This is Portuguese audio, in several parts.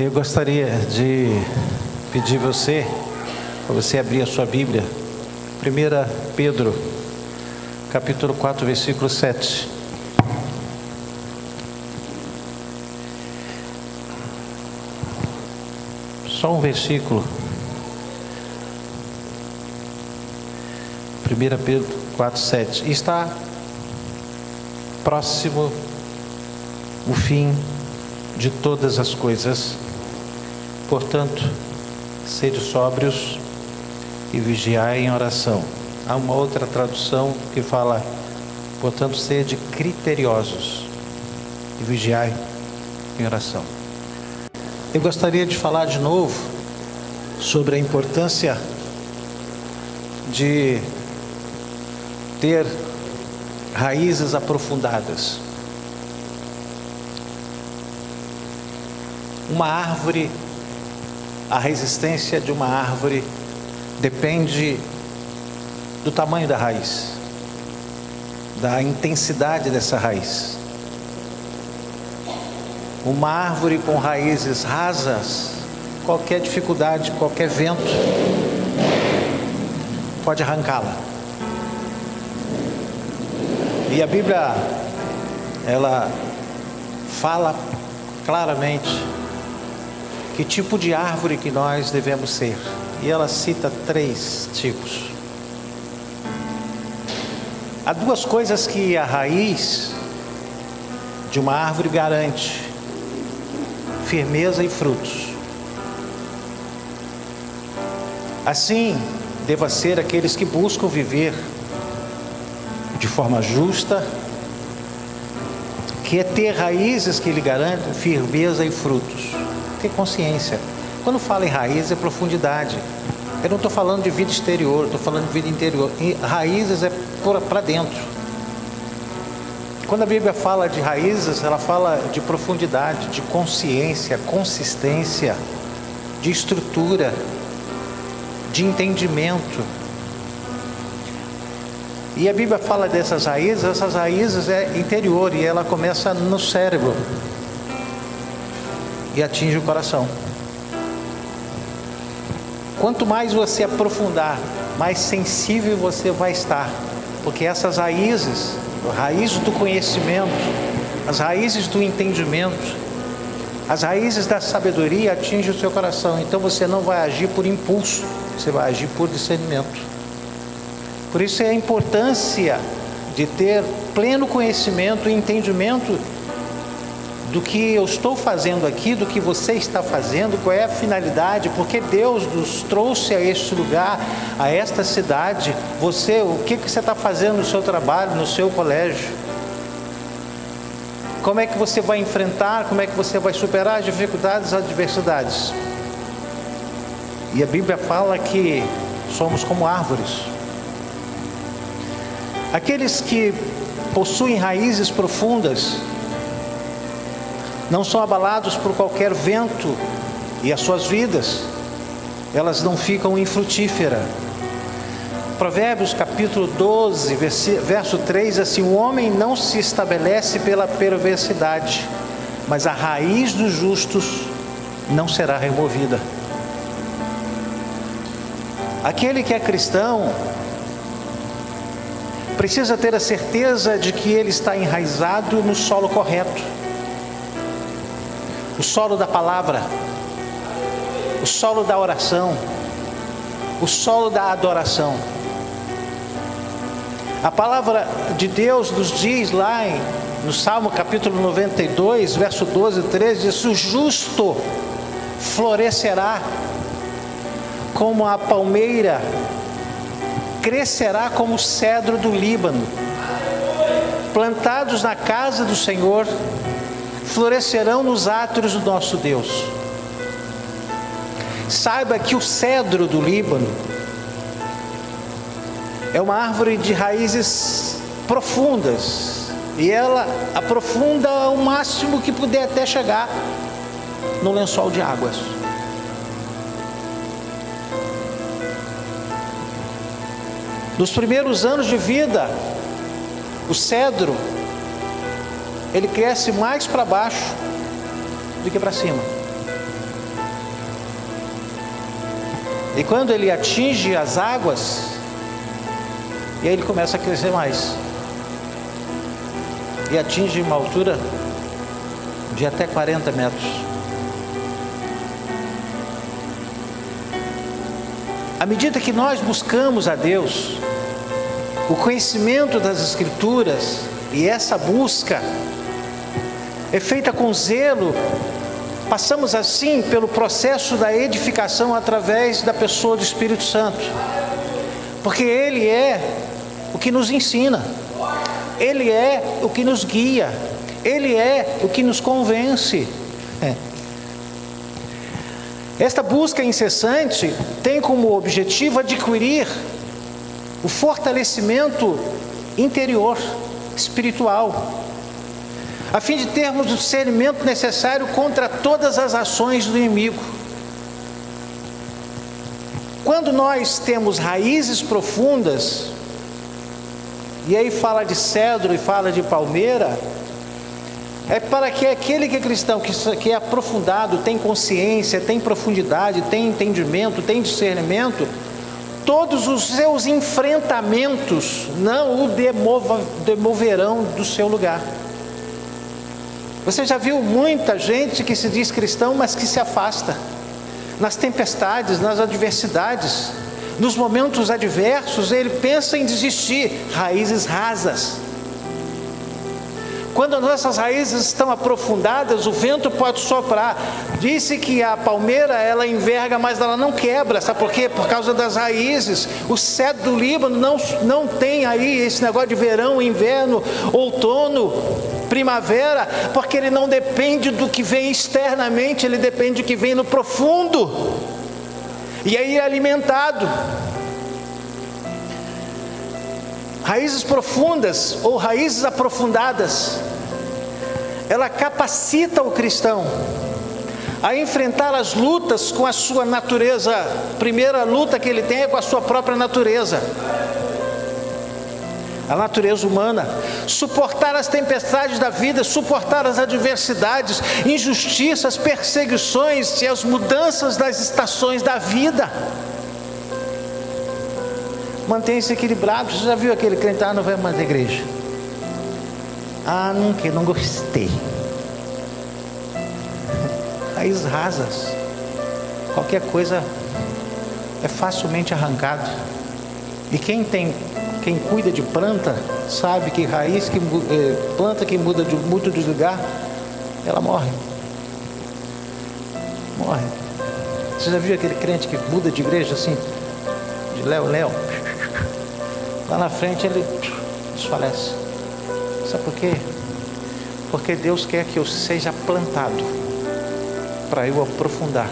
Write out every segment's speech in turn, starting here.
Eu gostaria de pedir para você abrir a sua Bíblia, 1 Pedro, capítulo 4, versículo 7. Só um versículo. 1 Pedro 4, 7. Está próximo o fim de todas as coisas. Portanto, sede sóbrios e vigiai em oração. Há uma outra tradução que fala, portanto, sede criteriosos e vigiai em oração. Eu gostaria de falar de novo sobre a importância de ter raízes aprofundadas. Uma árvore, a resistência de uma árvore depende do tamanho da raiz, da intensidade dessa raiz. Uma árvore com raízes rasas, qualquer dificuldade, qualquer vento pode arrancá-la. E a Bíblia, ela fala claramente que tipo de árvore que nós devemos ser. E ela cita 3 tipos. Há 2 coisas que a raiz de uma árvore garante: firmeza e frutos. Assim, deva ser aqueles que buscam viver de forma justa, que é ter raízes que lhe garantem firmeza e frutos. Ter consciência. Quando falo em raiz, é profundidade. Eu não estou falando de vida exterior, estou falando de vida interior. E raízes é para dentro. Quando a Bíblia fala de raízes, ela fala de profundidade, de consciência, consistência, de estrutura, de entendimento. E a Bíblia fala dessas raízes, essas raízes é interior e ela começa no cérebro e atinge o coração. Quanto mais você aprofundar, mais sensível você vai estar, porque essas raízes, raízes do conhecimento, as raízes do entendimento, as raízes da sabedoria atingem o seu coração. Então você não vai agir por impulso, você vai agir por discernimento. Por isso é a importância de ter pleno conhecimento e entendimento do que eu estou fazendo aqui, do que você está fazendo, qual é a finalidade, porque Deus nos trouxe a este lugar, a esta cidade. O que você está fazendo no seu trabalho, no seu colégio? Como é que você vai enfrentar, como é que você vai superar as dificuldades, as adversidades? E a Bíblia fala que somos como árvores. Aqueles que possuem raízes profundas não são abalados por qualquer vento, e as suas vidas, elas não ficam infrutíferas. Provérbios capítulo 12, verso 3, assim: o homem não se estabelece pela perversidade, mas a raiz dos justos não será removida. Aquele que é cristão precisa ter a certeza de que ele está enraizado no solo correto, o solo da palavra, o solo da oração, o solo da adoração. A palavra de Deus nos diz lá no Salmo capítulo 92, verso 12 e 13, diz: o justo florescerá como a palmeira, crescerá como o cedro do Líbano. Plantados na casa do Senhor, florescerão nos átrios do nosso Deus. Saiba que o cedro do Líbano é uma árvore de raízes profundas, e ela aprofunda o máximo que puder até chegar no lençol de águas. Nos primeiros anos de vida, o cedro, ele cresce mais para baixo do que para cima. E quando ele atinge as águas, e aí ele começa a crescer mais. E atinge uma altura de até 40 metros. À medida que nós buscamos a Deus, o conhecimento das Escrituras, e essa busca é feita com zelo, passamos assim pelo processo da edificação através da pessoa do Espírito Santo, porque Ele é o que nos ensina, Ele é o que nos guia, Ele é o que nos convence. Esta busca incessante tem como objetivo adquirir o fortalecimento interior, espiritual, a fim de termos o discernimento necessário contra todas as ações do inimigo. Quando nós temos raízes profundas, e aí fala de cedro e fala de palmeira, é para que aquele que é cristão, que é aprofundado, tem consciência, tem profundidade, tem entendimento, tem discernimento, todos os seus enfrentamentos não o demoverão do seu lugar. Você já viu muita gente que se diz cristão, mas que se afasta nas tempestades, nas adversidades, nos momentos adversos, ele pensa em desistir. Raízes rasas. Quando as nossas raízes estão aprofundadas, o vento pode soprar. Disse que a palmeira, ela enverga, mas ela não quebra. Sabe por quê? Por causa das raízes. O cedro do Líbano não tem aí esse negócio de verão, inverno, outono, primavera, porque ele não depende do que vem externamente, ele depende do que vem no profundo. E aí é alimentado. Raízes profundas ou raízes aprofundadas, ela capacita o cristão a enfrentar as lutas com a sua natureza. A primeira luta que ele tem é com a sua própria natureza, a natureza humana. Suportar as tempestades da vida, suportar as adversidades, injustiças, perseguições e as mudanças das estações da vida. Mantenha-se equilibrado. Você já viu aquele crente, não vai mais à igreja? Não gostei. Raízes rasas, qualquer coisa é facilmente arrancado. E quem cuida de planta, sabe que planta que muda muito de lugar, ela morre. Você já viu aquele crente que muda de igreja assim, de léu? Lá na frente ele desfalece. Sabe por quê? Porque Deus quer que eu seja plantado para eu aprofundar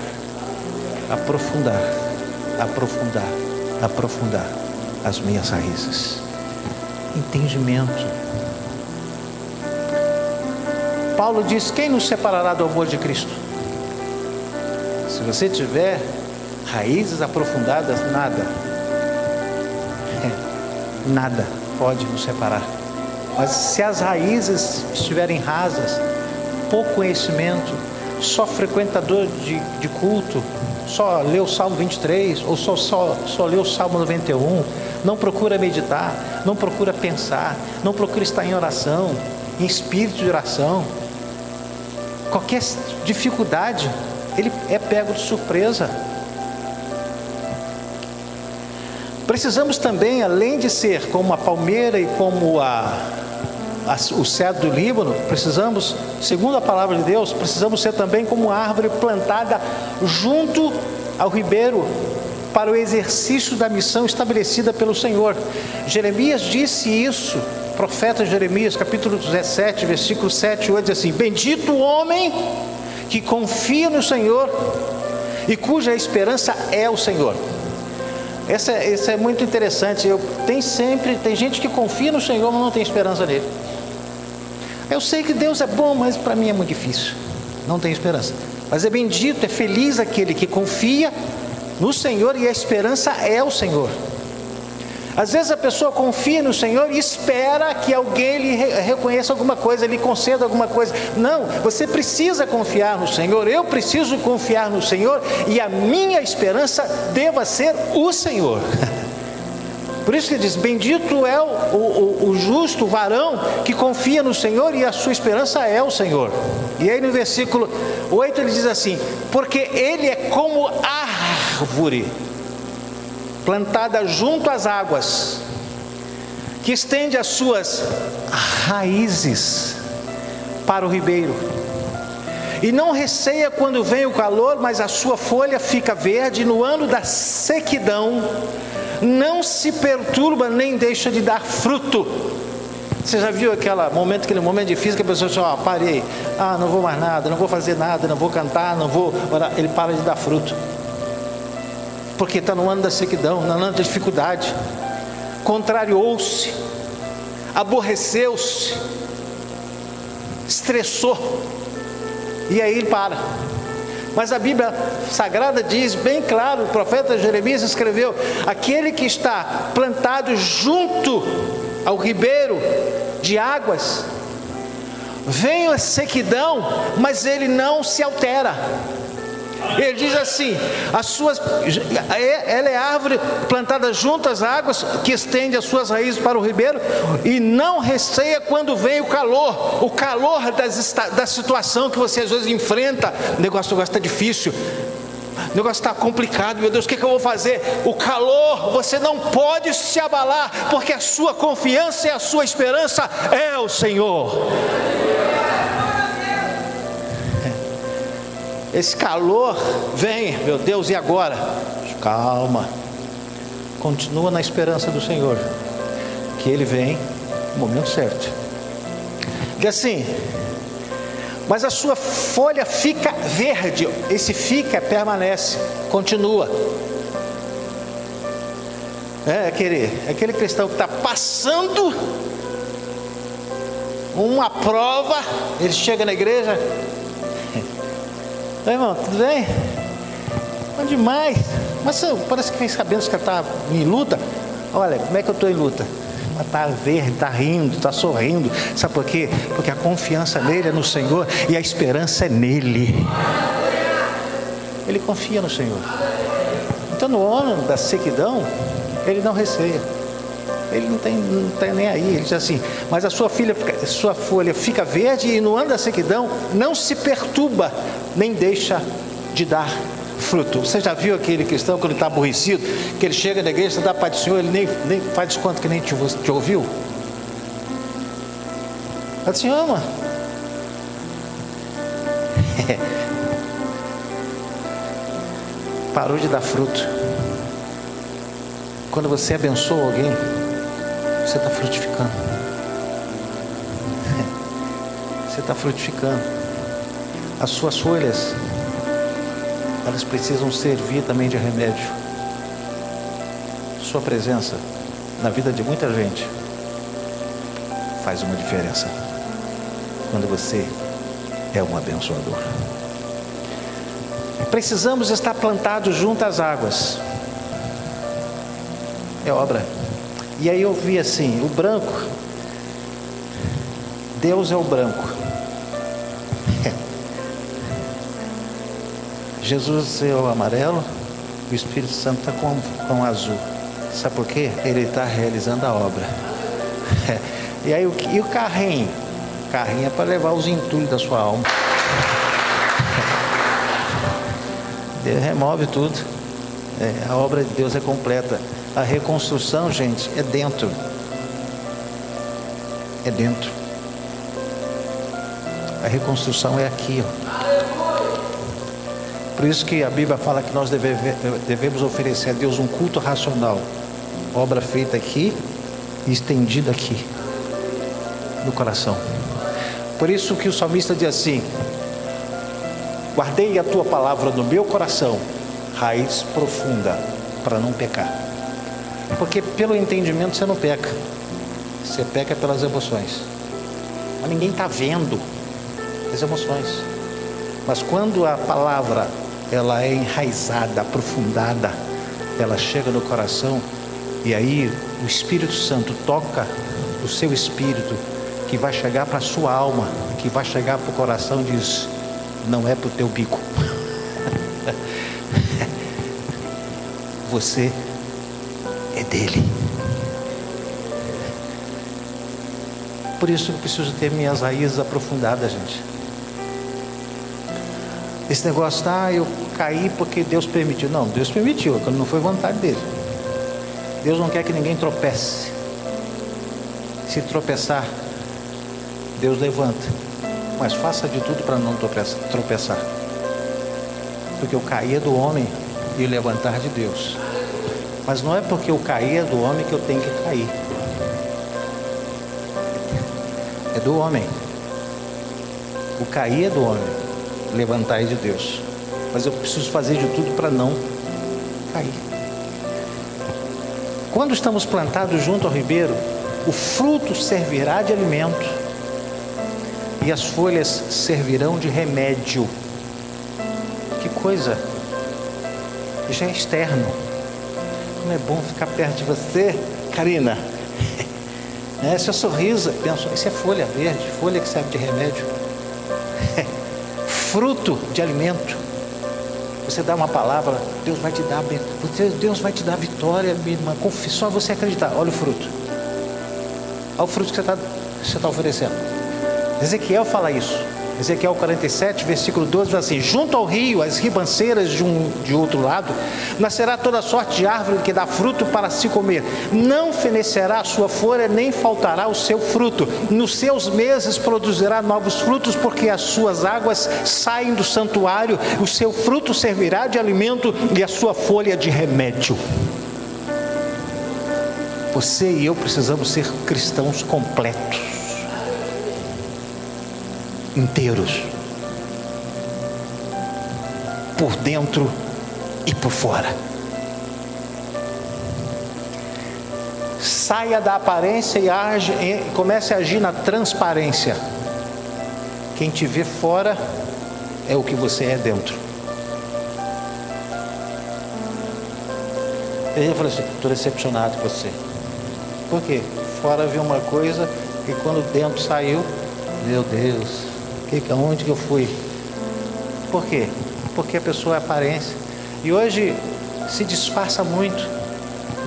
as minhas raízes. Entendimento. Paulo diz: quem nos separará do amor de Cristo? Se você tiver raízes aprofundadas, nada pode nos separar. Mas se as raízes estiverem rasas, pouco conhecimento, só frequentador de culto, só lê o Salmo 23, ou só lê o Salmo 91, não procura meditar, não procura pensar, não procura estar em oração, em espírito de oração, qualquer dificuldade, ele é pego de surpresa. Precisamos também, além de ser como a palmeira e como o cedro do Líbano, precisamos, segundo a palavra de Deus, precisamos ser também como uma árvore plantada junto ao ribeiro para o exercício da missão estabelecida pelo Senhor. Jeremias disse isso, profeta Jeremias, capítulo 17, versículo 7 e 8, diz assim: bendito o homem que confia no Senhor e cuja esperança é o Senhor. Essa é muito interessante. Tem gente que confia no Senhor, mas não tem esperança nele. Eu sei que Deus é bom, mas para mim é muito difícil, não tem esperança. Mas é bendito, é feliz aquele que confia no Senhor e a esperança é o Senhor. Às vezes a pessoa confia no Senhor e espera que alguém lhe reconheça alguma coisa, lhe conceda alguma coisa. Não, você precisa confiar no Senhor, eu preciso confiar no Senhor, e a minha esperança deva ser o Senhor. Por isso que ele diz, bendito é o justo, o varão que confia no Senhor e a sua esperança é o Senhor. E aí no versículo 8 ele diz assim, porque ele é como árvore plantada junto às águas, que estende as suas raízes para o ribeiro, e não receia quando vem o calor, mas a sua folha fica verde, e no ano da sequidão não se perturba nem deixa de dar fruto. Você já viu aquele momento difícil que a pessoa diz, parei, não vou mais nada, não vou fazer nada, não vou cantar, não vou orar. Ele para de dar fruto, porque está no ano da sequidão, no ano da dificuldade, contrariou-se, aborreceu-se, estressou, e aí ele para. Mas a Bíblia Sagrada diz bem claro, o profeta Jeremias escreveu, aquele que está plantado junto ao ribeiro de águas, vem a sequidão, mas ele não se altera. Ele diz assim, ela é árvore plantada junto às águas, que estende as suas raízes para o ribeiro, e não receia quando vem o calor da situação que você às vezes enfrenta. O negócio está difícil, o negócio está complicado, meu Deus, o que eu vou fazer? O calor, você não pode se abalar, porque a sua confiança e a sua esperança é o Senhor. Esse calor vem, meu Deus, e agora? Calma, continua na esperança do Senhor, que Ele vem no momento certo. Que assim, mas a sua folha fica verde. Esse fica, permanece, continua. Aquele cristão que está passando uma prova, ele chega na igreja, oi, irmão, tudo bem? Bom demais. Mas parece que vem sabendo que está em luta. Olha, como é que eu estou em luta? Mas está verde, está rindo, está sorrindo. Sabe por quê? Porque a confiança nele é no Senhor e a esperança é nele. Ele confia no Senhor. Então no ano da sequidão, ele não receia. Ele não tem nem aí. Ele diz assim, mas a sua folha fica verde, e no ano da sequidão não se perturba, nem deixa de dar fruto. Você já viu aquele cristão quando ele está aborrecido, que ele chega na igreja, dá paz do Senhor, ele nem faz conta que nem te ouviu? Fala assim, ama. Parou de dar fruto. Quando você abençoa alguém, você está frutificando. Você está frutificando. As suas folhas, elas precisam servir também de remédio. Sua presença na vida de muita gente faz uma diferença quando você é um abençoador. Precisamos estar plantados junto às águas. É obra. E aí eu vi assim, o branco, Deus é o branco, Jesus é o amarelo, o Espírito Santo está com o azul. Sabe por quê? Ele está realizando a obra. E aí o carrinho? O carrinho é para levar os entulhos da sua alma. Deus remove tudo. A obra de Deus é completa. A reconstrução, gente, é dentro. É dentro. A reconstrução é aqui, Por isso que a Bíblia fala que nós devemos oferecer a Deus um culto racional. Obra feita aqui e estendida aqui no coração. Por isso que o salmista diz assim: guardei a tua palavra no meu coração, raiz profunda, para não pecar. Porque pelo entendimento você não peca, você peca pelas emoções. Mas ninguém está vendo as emoções. Mas quando a palavra ela é enraizada, aprofundada, ela chega no coração, E aí o Espírito Santo toca o seu espírito, que vai chegar para a sua alma, que vai chegar para o coração e diz: não é para o teu bico. Você é dele. Por isso eu preciso ter minhas raízes aprofundadas, gente. Esse negócio, eu caí porque Deus permitiu. Não, Deus permitiu, quando não foi vontade dele. Deus não quer que ninguém tropece. Se tropeçar, Deus levanta. Mas faça de tudo para não tropeçar. Porque o cair é do homem e o levantar de Deus. Mas não é porque eu caí é do homem que eu tenho que cair. É do homem. O cair é do homem, levantar é de Deus. Mas eu preciso fazer de tudo para não cair. Quando estamos plantados junto ao ribeiro, o fruto servirá de alimento e as folhas servirão de remédio. Que coisa! Já é externo. Como é bom ficar perto de você, Karina. Seu sorriso, penso, isso é folha verde, folha que serve de remédio. Fruto de alimento. Você dá uma palavra, Deus vai te dar, Deus vai te dar vitória, minha irmã. Só você acreditar. Olha o fruto. Olha o fruto que você está oferecendo. Ezequiel fala isso. Ezequiel 47, versículo 12, diz assim: junto ao rio, as ribanceiras de outro lado, nascerá toda sorte de árvore que dá fruto para se comer. Não fenecerá a sua folha, nem faltará o seu fruto. Nos seus meses produzirá novos frutos, porque as suas águas saem do santuário. O seu fruto servirá de alimento e a sua folha de remédio. Você e eu precisamos ser cristãos completos, inteiros, por dentro e por fora. Saia da aparência e comece a agir na transparência. Quem te vê fora é o que você é dentro. Eu falei assim: estou decepcionado com você. Por quê? Fora viu uma coisa e quando dentro saiu, meu Deus, onde que eu fui? Por quê? Porque a pessoa é aparência. E hoje se disfarça muito.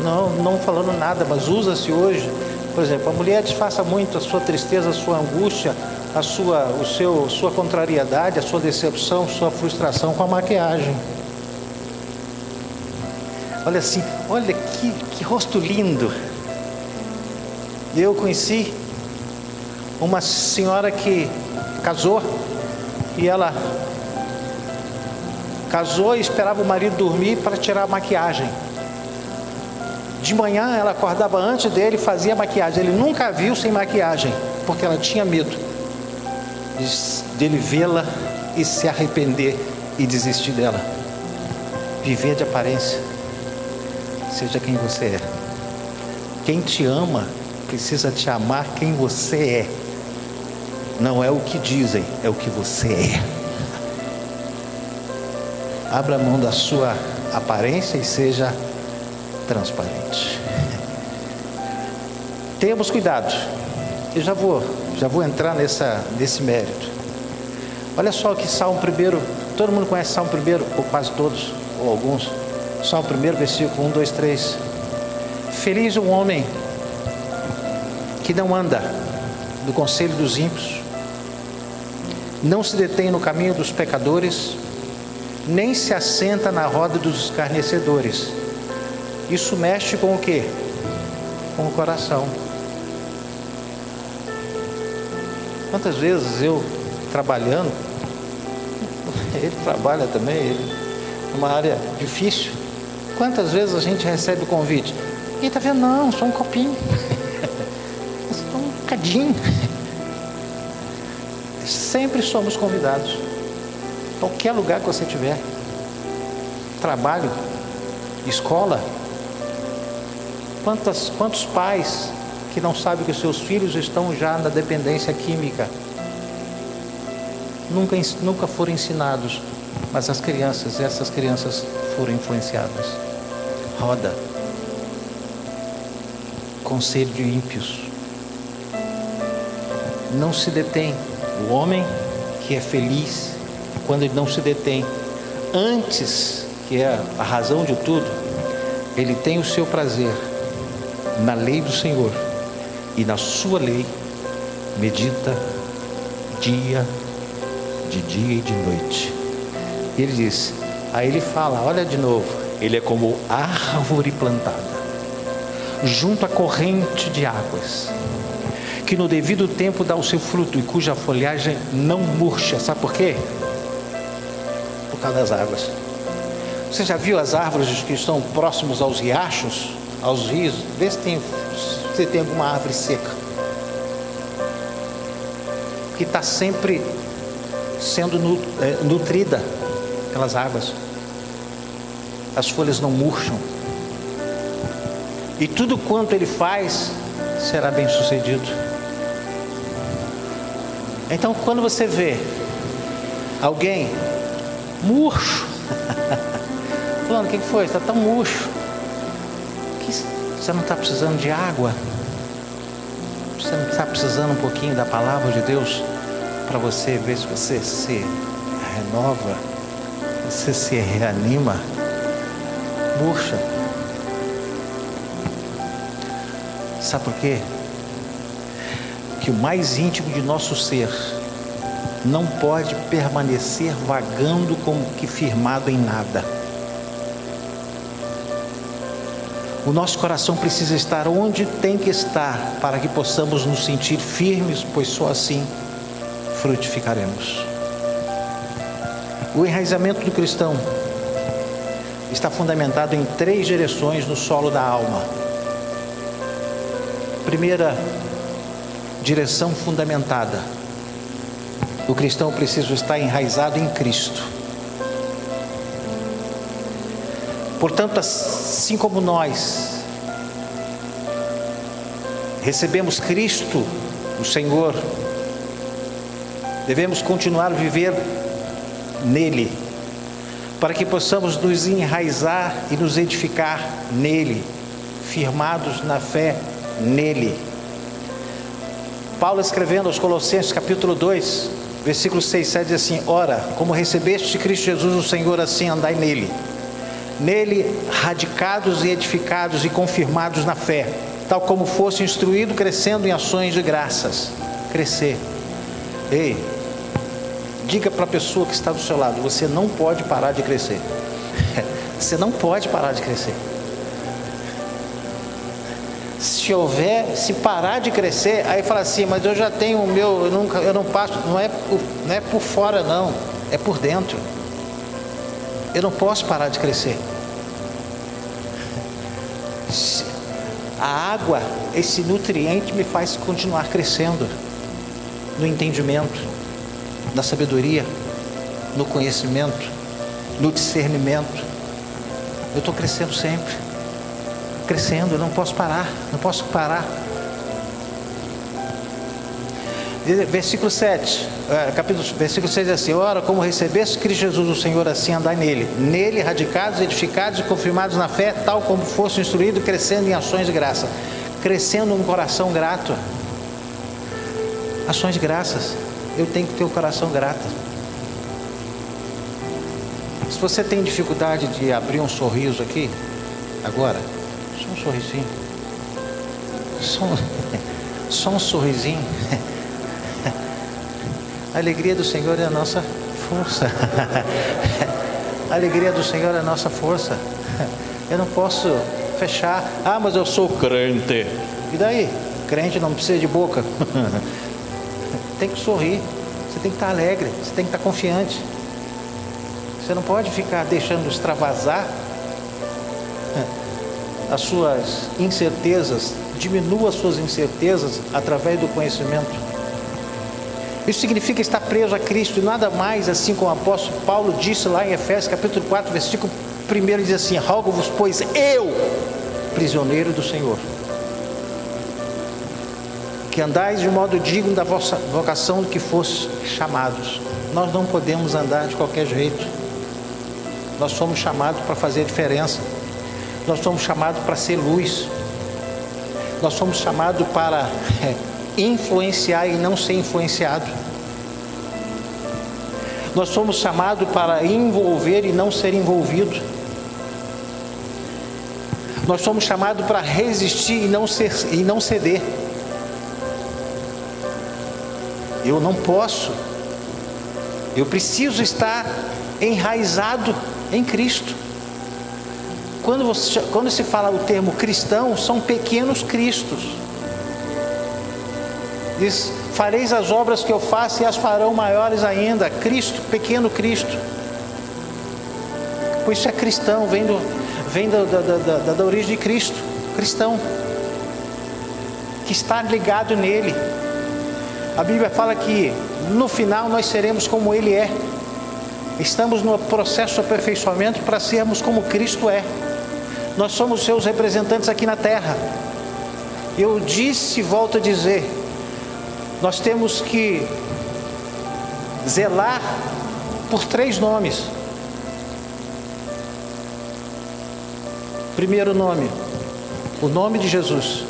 Não falando nada, mas usa-se hoje. Por exemplo, a mulher disfarça muito a sua tristeza, a sua angústia, sua contrariedade, a sua decepção, a sua frustração com a maquiagem. Olha assim, olha que rosto lindo. Eu conheci uma senhora que casou e ela casou e esperava o marido dormir para tirar a maquiagem. De manhã ela acordava antes dele e fazia maquiagem. Ele nunca a viu sem maquiagem, porque ela tinha medo dele vê-la e se arrepender e desistir dela. Viver de aparência. Seja quem você é. Quem te ama precisa te amar quem você é. Não é o que dizem, é o que você é. Abra mão da sua aparência e seja transparente. Tenhamos cuidado. Eu já vou entrar nesse mérito. Olha só que Salmo 1, todo mundo conhece Salmo 1, ou quase todos, ou alguns. Salmo 1, versículo 1, 2, 3. Feliz o homem que não anda no conselho dos ímpios, não se detém no caminho dos pecadores, nem se assenta na roda dos escarnecedores. Isso mexe com o quê? Com o coração. Quantas vezes eu trabalhando, ele trabalha também, ele numa área difícil. Quantas vezes a gente recebe o convite? E tá vendo? Não, só um copinho. Só um bocadinho. Sempre somos convidados. Qualquer lugar que você tiver. Trabalho, escola. Quantos pais que não sabem que os seus filhos estão já na dependência química? Nunca foram ensinados, mas essas crianças foram influenciadas. Roda. conselho de ímpios. Não se detém. O homem que é feliz, quando ele não se detém, antes, que é a razão de tudo, ele tem o seu prazer na lei do Senhor, e na sua lei medita dia e de noite. E ele diz, aí ele fala, olha de novo, ele é como árvore plantada junto à corrente de águas, que no devido tempo dá o seu fruto e cuja folhagem não murcha. Sabe por quê? Por causa das águas. Você já viu as árvores que estão próximos aos riachos, aos rios? Vê se você tem alguma árvore seca, que está sempre sendo nutrida pelas águas. As folhas não murcham. E tudo quanto ele faz será bem sucedido. Então, quando você vê alguém murcho, falando, o que foi? Está tão murcho. Você não está precisando de água? Você não está precisando um pouquinho da palavra de Deus para você ver se você se renova, você se reanima? Murcha. Sabe por quê? Que o mais íntimo de nosso ser não pode permanecer vagando como que firmado em nada. O nosso coração precisa estar onde tem que estar para que possamos nos sentir firmes, pois só assim frutificaremos. O enraizamento do cristão está fundamentado em 3 direções no solo da alma. Primeira direção fundamentada: o cristão precisa estar enraizado em Cristo. Portanto, assim como nós recebemos Cristo, o Senhor, devemos continuar a viver nele, para que possamos nos enraizar e nos edificar nele, firmados na fé nele. Paulo, escrevendo aos Colossenses, capítulo 2, versículo 6, 7, diz assim: ora, como recebeste Cristo Jesus o Senhor, assim andai nele. Nele, radicados e edificados e confirmados na fé, tal como fosse instruído, crescendo em ações de graças. Crescer. Ei, diga para a pessoa que está do seu lado: você não pode parar de crescer. Você não pode parar de crescer. Se parar de crescer, aí fala assim, mas eu já tenho o meu, eu não passo. Não é por fora, não, é por dentro. Eu não posso parar de crescer. A água, esse nutriente, me faz continuar crescendo no entendimento, na sabedoria, no conhecimento, no discernimento. Eu estou crescendo sempre, crescendo, eu não posso parar, não posso parar. Versículo 7, versículo 6 diz assim: ora, como recebeste Cristo Jesus o Senhor, assim andai nele. Nele, radicados, edificados e confirmados na fé, tal como fosse instruído, crescendo em ações de graça. Crescendo um coração grato. Ações de graças. Eu tenho que ter o coração grato. Se você tem dificuldade de abrir um sorriso aqui, agora, só um sorrisinho. Só um sorrisinho. A alegria do Senhor é a nossa força. A alegria do Senhor é a nossa força. Eu não posso fechar. Ah, mas eu sou crente. E daí? Crente não precisa de boca. Tem que sorrir. Você tem que estar alegre. Você tem que estar confiante. Você não pode ficar deixando extravasar as suas incertezas. Diminua as suas incertezas através do conhecimento. Isso significa estar preso a Cristo, e nada mais, assim como o apóstolo Paulo disse lá em Efésios capítulo 4, versículo 1, diz assim: rogo-vos, pois eu, prisioneiro do Senhor, que andais de modo digno da vossa vocação, do que fostes chamados. Nós não podemos andar de qualquer jeito. Nós somos chamados para fazer diferença. Nós somos chamados para ser luz. Nós somos chamados para influenciar e não ser influenciado. Nós somos chamados para envolver e não ser envolvido. Nós somos chamados para resistir e não ceder. Eu não posso. Eu preciso estar enraizado em Cristo. Quando se fala o termo cristão, são pequenos cristos. Diz: fareis as obras que eu faço e as farão maiores ainda. Cristo, pequeno Cristo. Por isso é cristão, vem da origem de Cristo. Cristão, que está ligado nele. A Bíblia fala que no final nós seremos como Ele é. Estamos no processo de aperfeiçoamento para sermos como Cristo é. Nós somos seus representantes aqui na terra. Eu disse e volto a dizer, nós temos que zelar por 3 nomes. Primeiro nome, o nome de Jesus.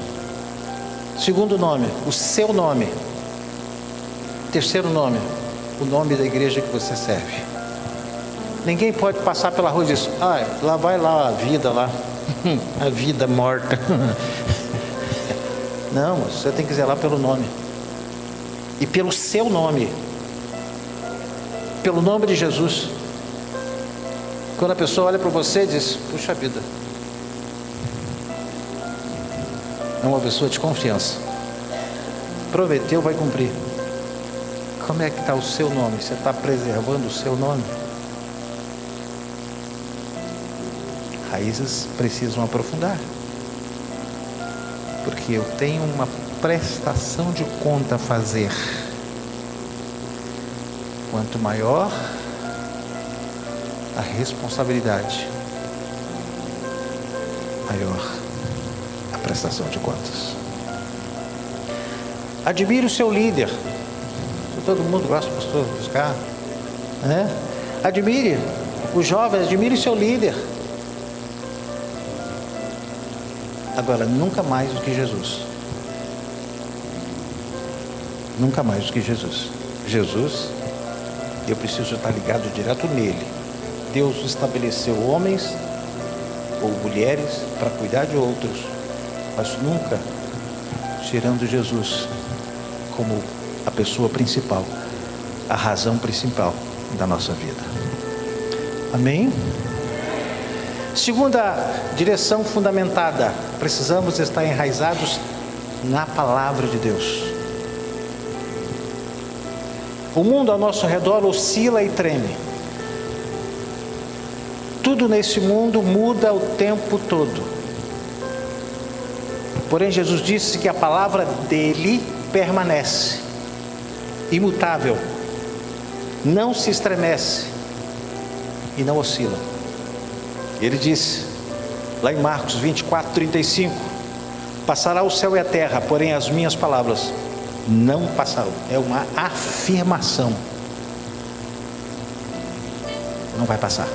Segundo nome, o seu nome. Terceiro nome, o nome da igreja que você serve. Ninguém pode passar pela rua e dizer: lá vai lá a vida lá. A vida morta. Não, você tem que zelar pelo nome. E pelo seu nome. Pelo nome de Jesus. Quando a pessoa olha para você e diz: puxa vida, é uma pessoa de confiança. Prometeu, vai cumprir. Como é que está o seu nome? Você está preservando o seu nome? Raízes precisam aprofundar. Porque eu tenho uma prestação de conta a fazer. Quanto maior a responsabilidade, maior a prestação de contas. Admire o seu líder. Todo mundo gosta, pastor, de buscar, né? Admire os jovens, admire o seu líder. Agora, nunca mais do que Jesus. Nunca mais do que Jesus. Jesus, eu preciso estar ligado direto nele. Deus estabeleceu homens ou mulheres para cuidar de outros, mas nunca tirando Jesus como a pessoa principal, a razão principal da nossa vida. Amém? Segunda direção fundamentada: precisamos estar enraizados na palavra de Deus. O mundo ao nosso redor oscila e treme. Tudo nesse mundo muda o tempo todo. Porém, Jesus disse que a palavra dele permanece imutável, não se estremece e não oscila. Ele disse lá em Marcos 24:35: passará o céu e a terra, porém as minhas palavras não passarão. É uma afirmação. Não vai passar.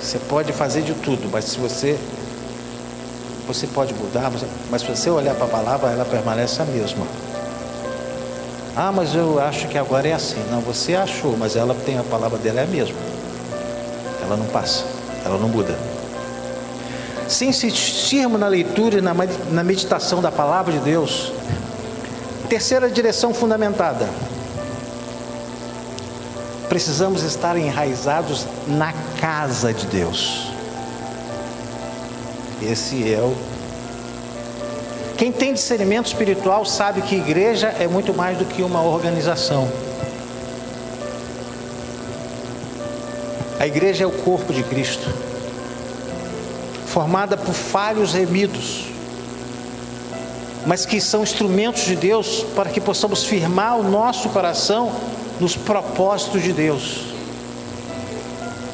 Você pode fazer de tudo, mas se você pode mudar, mas se você olhar para a palavra, ela permanece a mesma. Mas eu acho que agora é assim. Não, você achou, mas ela tem a palavra dela, é a mesma. Ela não passa, ela não muda. Se insistirmos na leitura e na meditação da palavra de Deus, terceira direção fundamentada: precisamos estar enraizados na casa de Deus. Esse é o... Quem tem discernimento espiritual sabe que igreja é muito mais do que uma organização. A igreja é o corpo de Cristo, formada por falhos remidos, mas que são instrumentos de Deus para que possamos firmar o nosso coração nos propósitos de Deus.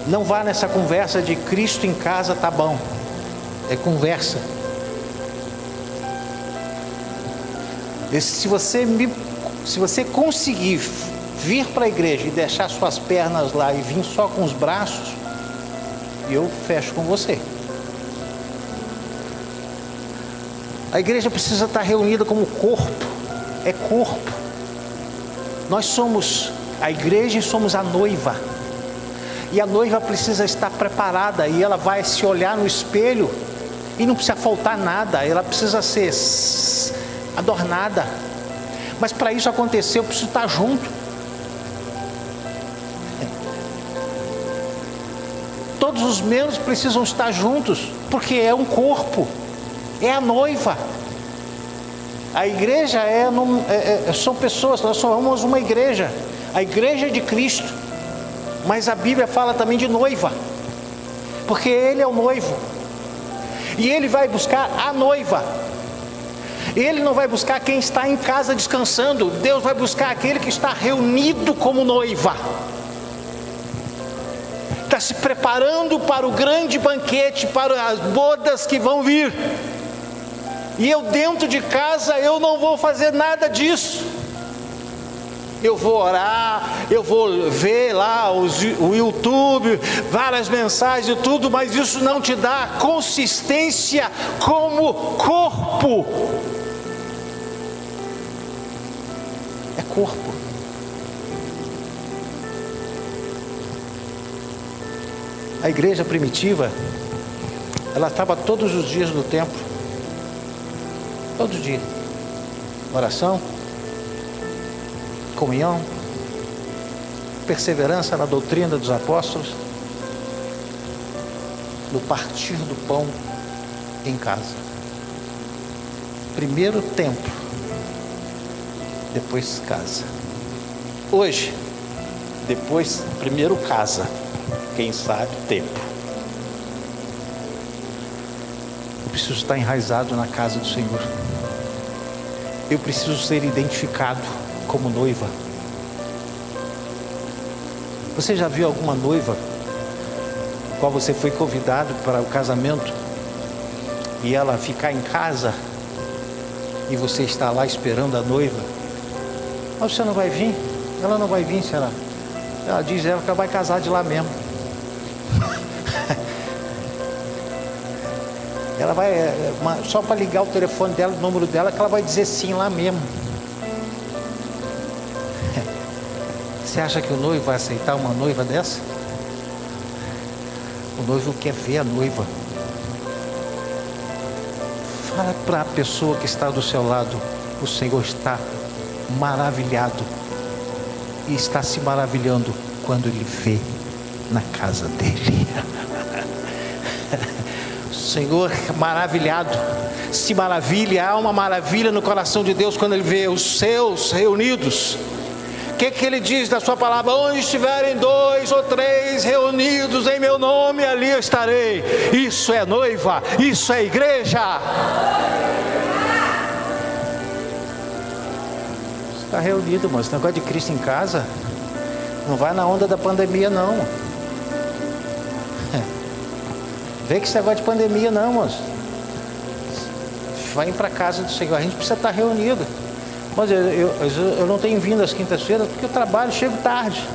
Não vá nessa conversa de Cristo em casa tá bom. É conversa. Se você conseguir vir para a igreja e deixar suas pernas lá e vir só com os braços, eu fecho com você. A igreja precisa estar reunida como corpo. É corpo. Nós somos a igreja e somos a noiva. E a noiva precisa estar preparada, e ela vai se olhar no espelho e não precisa faltar nada, ela precisa ser adornada. Mas para isso acontecer, eu preciso estar junto. Todos os membros precisam estar juntos, porque é um corpo, é a noiva. A igreja são pessoas, nós somos uma igreja, a igreja de Cristo. Mas a Bíblia fala também de noiva, porque Ele é o noivo, e Ele vai buscar a noiva. Ele não vai buscar quem está em casa descansando, Deus vai buscar aquele que está reunido como noiva, está se preparando para o grande banquete, para as bodas que vão vir. E eu dentro de casa, eu não vou fazer nada disso. Eu vou orar, eu vou ver lá o YouTube, várias mensagens e tudo, mas isso não te dá consistência como corpo. É corpo. A igreja primitiva, ela estava todos os dias no templo, todo dia, oração, comunhão, perseverança na doutrina dos apóstolos, no partir do pão em casa. Primeiro templo, depois casa. Hoje, depois primeiro casa, quem sabe templo. Eu preciso estar enraizado na casa do Senhor. Eu preciso ser identificado como noiva. Você já viu alguma noiva qual você foi convidado para o casamento e ela ficar em casa e você está lá esperando a noiva? Mas você não vai vir? Ela não vai vir, será? Ela diz que ela vai casar de lá mesmo. Ela vai só para ligar o telefone dela, o número dela, que ela vai dizer sim lá mesmo. Você acha que o noivo vai aceitar uma noiva dessa? O noivo quer ver a noiva. Fala para a pessoa que está do seu lado: o Senhor está maravilhado e está se maravilhando quando Ele vê na casa dele. O Senhor maravilhado se maravilha, há uma maravilha no coração de Deus quando Ele vê os seus reunidos. O que Ele diz na sua palavra? Onde estiverem 2 ou 3 reunidos em meu nome, ali eu estarei. Isso é noiva, isso é igreja. Está reunido, mas esse negócio de Cristo em casa não vai na onda da pandemia, não. Vê que esse negócio de pandemia não, moço. Vai para a casa do Senhor. A gente precisa estar reunido. Mas eu não tenho vindo às quintas-feiras porque eu trabalho, chego tarde.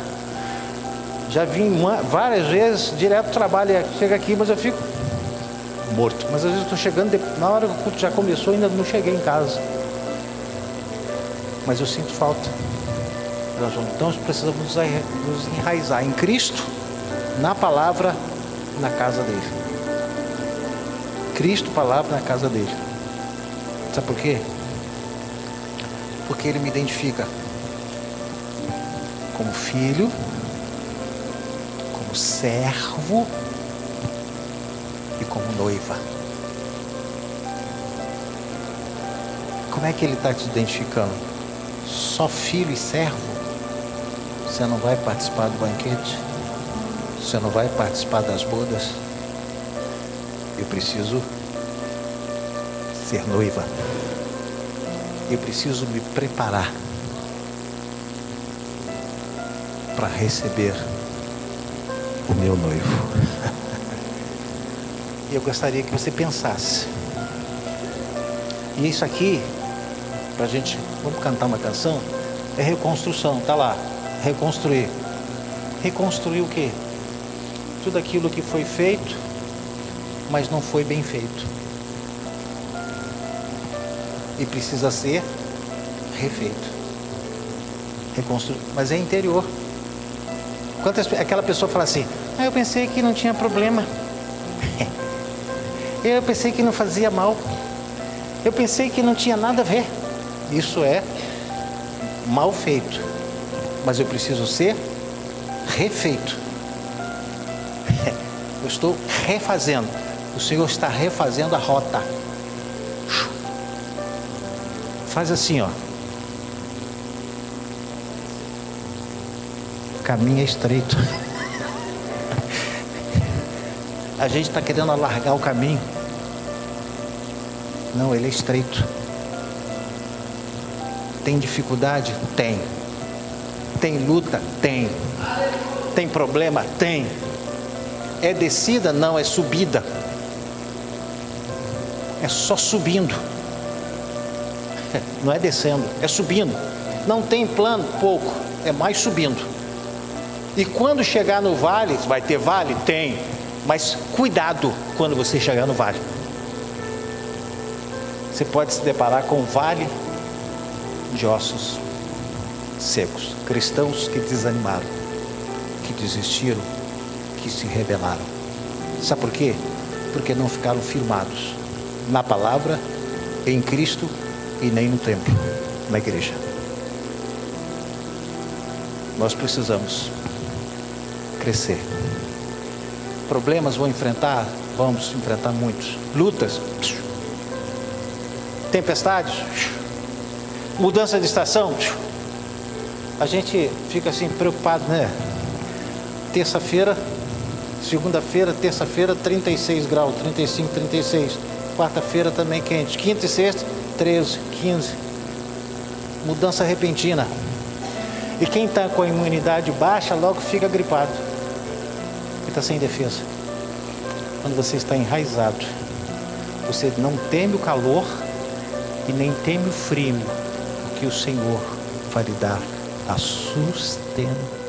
Já vim várias vezes, direto do trabalho, chego aqui, mas eu fico morto. Mas às vezes eu estou chegando, na hora que o culto já começou, ainda não cheguei em casa. Mas eu sinto falta. Então nós precisamos nos enraizar em Cristo, na palavra, na casa dele. Cristo, palavra, na casa dele. Sabe por quê? Porque Ele me identifica como filho, como servo e como noiva. Como é que Ele está te identificando? Só filho e servo? Você não vai participar do banquete? Você não vai participar das bodas? Eu preciso ser noiva. Eu preciso me preparar para receber o meu noivo. Eu gostaria que você pensasse. E isso aqui, pra gente, vamos cantar uma canção, é reconstrução, tá lá, reconstruir. Reconstruir o quê? Tudo aquilo que foi feito, mas não foi bem feito. e precisa ser refeito, reconstruído, mas é interior. Aquela pessoa fala assim: eu pensei que não tinha problema, eu pensei que não fazia mal, eu pensei que não tinha nada a ver. Isso é mal feito, mas eu preciso ser refeito. Eu estou refazendo, o Senhor está refazendo a rota. Faz assim, ó. O caminho é estreito. A gente está querendo alargar o caminho. Não, ele é estreito. Tem dificuldade? Tem. Tem luta? Tem. Tem problema? Tem. É descida? Não, é subida. É só subindo. Não é descendo, é subindo. Não tem plano? Pouco. É mais subindo. E quando chegar no vale, vai ter vale? Tem. Mas cuidado quando você chegar no vale. Você pode se deparar com um vale de ossos secos. Cristãos que desanimaram, que desistiram, que se rebelaram. Sabe por quê? Porque não ficaram firmados na palavra, em Cristo e nem no templo, na igreja. Nós precisamos crescer. Problemas vão enfrentar? Vamos enfrentar muitos. Lutas, tempestades, mudança de estação. A gente fica assim preocupado, né? Terça-feira, segunda-feira, terça-feira 36 graus, 35, 36. Quarta-feira também quente. Quinta e sexta 13, 15. Mudança repentina. E quem está com a imunidade baixa logo fica gripado. E está sem defesa. Quando você está enraizado, você não teme o calor e nem teme o frio, porque o Senhor vai lhe dar a sustentação.